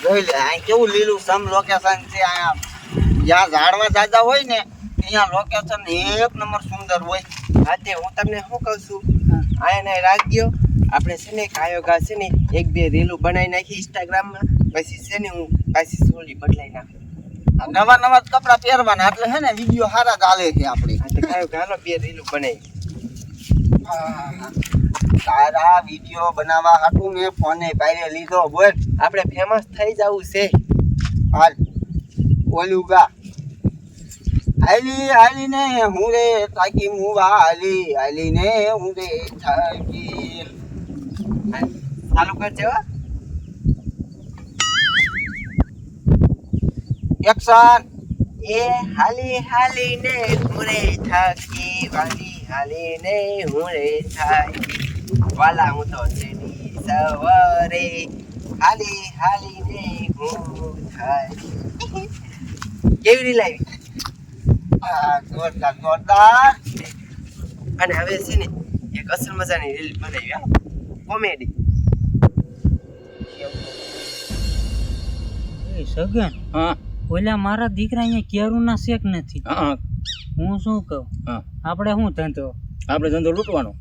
જોઈ લે આ કેવું લીલું સમ લોકેશન છે. આ જ્યાં ઝાડવા જાજા હોય ને અહીંયા લોકેશન એક નંબર સુંદર હોય. હાતે હું તમને શું કહું છું, આને રાખજો. આપણે છે ને કાયોગા છે ને એક બે રીલું બનાવી નાખી ઇન્સ્ટાગ્રામમાં, પછી છે ને હું પાછી સોલી બદલાઈ નાખું. નવા નવા કપડા પહેરવાના એટલે હે ને વિડીયો સારા ચાલે છે આપણે. કાયોગા હાલો બે રીલું બનાવી. તારા વિડીયો બનાવવા હાટું મેં ફોને પાયરે લીધો. બોલ આપણે ફેમસ થઈ જવું છે. હાલ ઓલું ગા આલી આલી ને હું રે તાકી મુવા આલી ને હું રે થાકી. ચાલુ કરજો. એક્શન. એ હાલી હાલી ને હુરે થાકી, વાલી હાલી ને હુરે થાકી, વાલા હું તો જેની સવારે હાલી હાલી ને હું થાકી. કેવી રી લાવી? જોરદાર જોરદાર. અને હવે છે ને એક અસલ મજાની રીલ બનાવી, કોમેડી. સગન હા ઓલા મારા દીકરા અહીંયા કેરું ના શેક નથી. હા હું શું કહું, હા આપણે શું ધંધો, આપણે ધંધો લૂંટવાનો.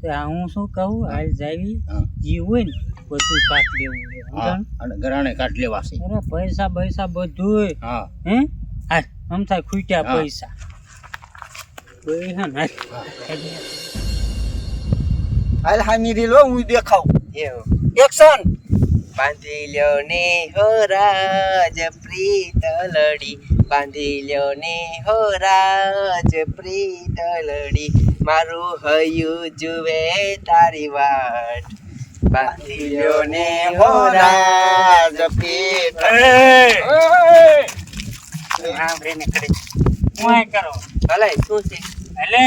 તે આ હું શું કહું, હાલ જાવી હા. જી હોય ને બધું કાટ લેવું છે. હા સમજાણું? અને ઘરાણે કાઢ લેવા છે. અરે પૈસા પૈસા બધું હા હે હાલ આમ થાય ખૂટ્યા હા. પૈસા પૈસા ને હાલ હામી રીલો હું દેખાવ. એવું એક્શન. બાંધી લ્યો ને હો રાજ પ્રીતલડી, બાંધી લ્યો ને હો રાજ પ્રીતલડી, મારું હૈયું જુએ તારી વાટ, બાંધી લ્યો ને હો રાજ હું કરો ભલાઈ શું છે? એટલે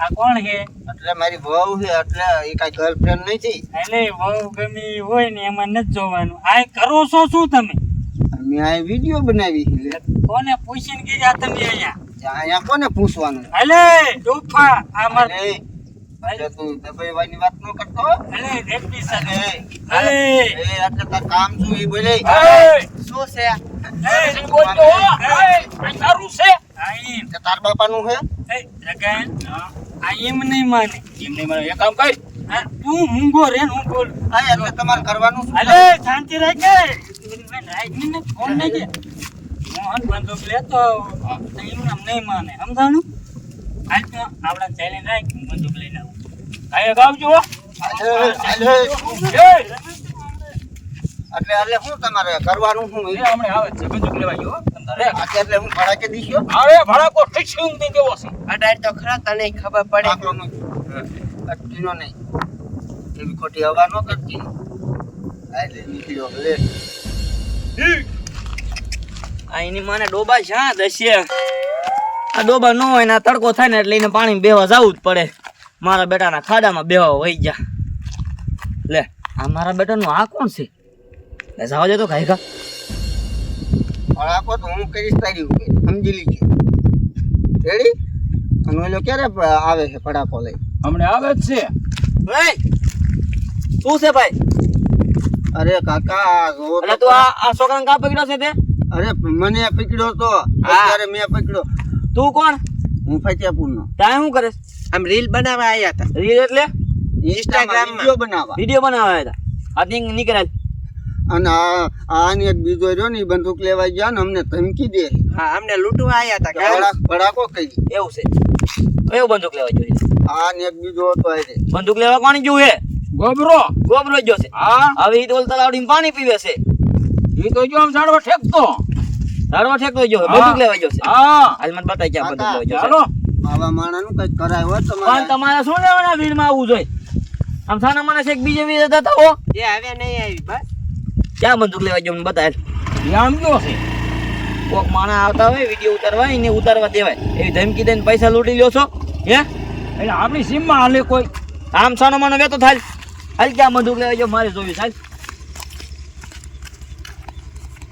આ કોણ છે? એટલે મારી વહુ છે એટલે એ કઈ ગર્લફ્રેન્ડ નથી. એટલે બહુ ગમી હોય ને એમાં નથી જોવાનું. આ કરો છો શું તમે? મેં આ વિડીયો બનાવી છે. કોને પૂછીને ગયા તમે અહીંયા? અહીંયા કોને પૂછવાનું? અલે ડોફા આ માર અરે, એટલે તું દબાઈવાની વાત ન કરતો. અલે રેપી સાથે અરે, અલે એટલે તાર કામ શું એ બોલે. શું છે? સારું છે આઈ કે તાર બાપાનું છે. એ લગન આ એમ નહીં માને. એમને મને એક કામ કર. હા, તું મૂંગો રે ને હું બોલ. હા એટલે તમારે કરવાનું શું? અલે શાંતિ રાખે રાઈટ ને ફોન નહીં દે મોહન બંદૂક લેતો એમ નામ નહીં માને. સમજાણું? આજ તો આપણા ચાલીને રાખ હું બંદૂક લઈને આવું. કાંઈ ગાવજો. એટલે શું તમારે કરવાનું શું? એ હમણાં આવે છે બંદૂક લેવા ગયો. તમતારે એટલે હું ભડાકે દીશો. અરે ભડાકો ઠીક છે હું દેવો છે. અડાડ તો ખરા તને ખબર પડે. આકલો નો અટકીનો નહીં. એવી ખોટી હવા ન કરતી. એટલે નીકળ્યો લે. આ એની મને ડોબા શા દશે. આ ડોબા ન હોય ને આ તડકો થાય ને એટલે એને પાણી બેવા જવું જ પડે. મારા બેટાના ખાડામાં બેવા વહી જા. લે આ મારા બેટાનું આ કોણ છે? લે જવા દે તો ખાઈ ખા. ભડાકો તો હું કરીશ તારી ઉપર. સમજી લીજે. રેડી? અને ઓલો ક્યારે આવે છે ભડાકો લઈ? હમણાં આવે જ છે. શું છે ભાઈ? અરે કાકા જો એટલે તું આ છોકરાને કા પકડ્યો છે તે? અરે મને પકડ્યો તો અત્યારે મેં પકડ્યો. તું કોણ? હું ફતેપુર નો. ત્યાં શું કરે? આમ રીલ બનાવવા આવ્યા હતા. રીલ એટલે ઇન્સ્ટાગ્રામમાં વિડીયો બનાવવા. વિડીયો બનાવવા હતા. આ થિંગ નીકળે. અને આની એક બીજો રહ્યો ને ઈ બંદૂક લેવા ગયા ને અમને ધમકી દે. હા અમને લૂંટવા આવ્યા હતા. ભડાકો કહી. એવું છે. કયો બંદૂક લેવા જોઈએ? આને એક બીજો હતો આરે. બંદૂક લેવા કોણ જોઈએ? ગોબરો. ગોબરો જ જોશે. હા હવે ઈ તો તલાવડીમાં પાણી પીવે છે. એ તો જો આમ ઝાડવા ઠેકતો. ધારવા ઠેકતો જો હા. બંદૂક લેવા જોશે. હા હાલ મને બતાઈ ક્યાં બંદૂક લેવા જોશે. ચાલો. આવા માણસનું કઈક કરાય હોય પણ તમારે. તમારે શું લેવાના ભીડમાં આવવું જોઈએ? આમ સાના માણસ એક બીજે બીજે જતા હો. એ હવે નહીં આવી બસ. ક્યાં બંદૂક લેવા જો મને બતાય. એ આમ ગયો છે. કોક માણસ આવતા હોય વિડીયો ઉતારવા એને ઉતારવા દેવાય. એવી ધમકી દઈને પૈસા લૂંટી લ્યો છો હે? એટલે આપણી સીમમાં હાલે કોઈ. આમ સાનો માનો વેતો થાય. હાલ ક્યાં બંદૂક લેવા જો મારે જોયું સાહેબ.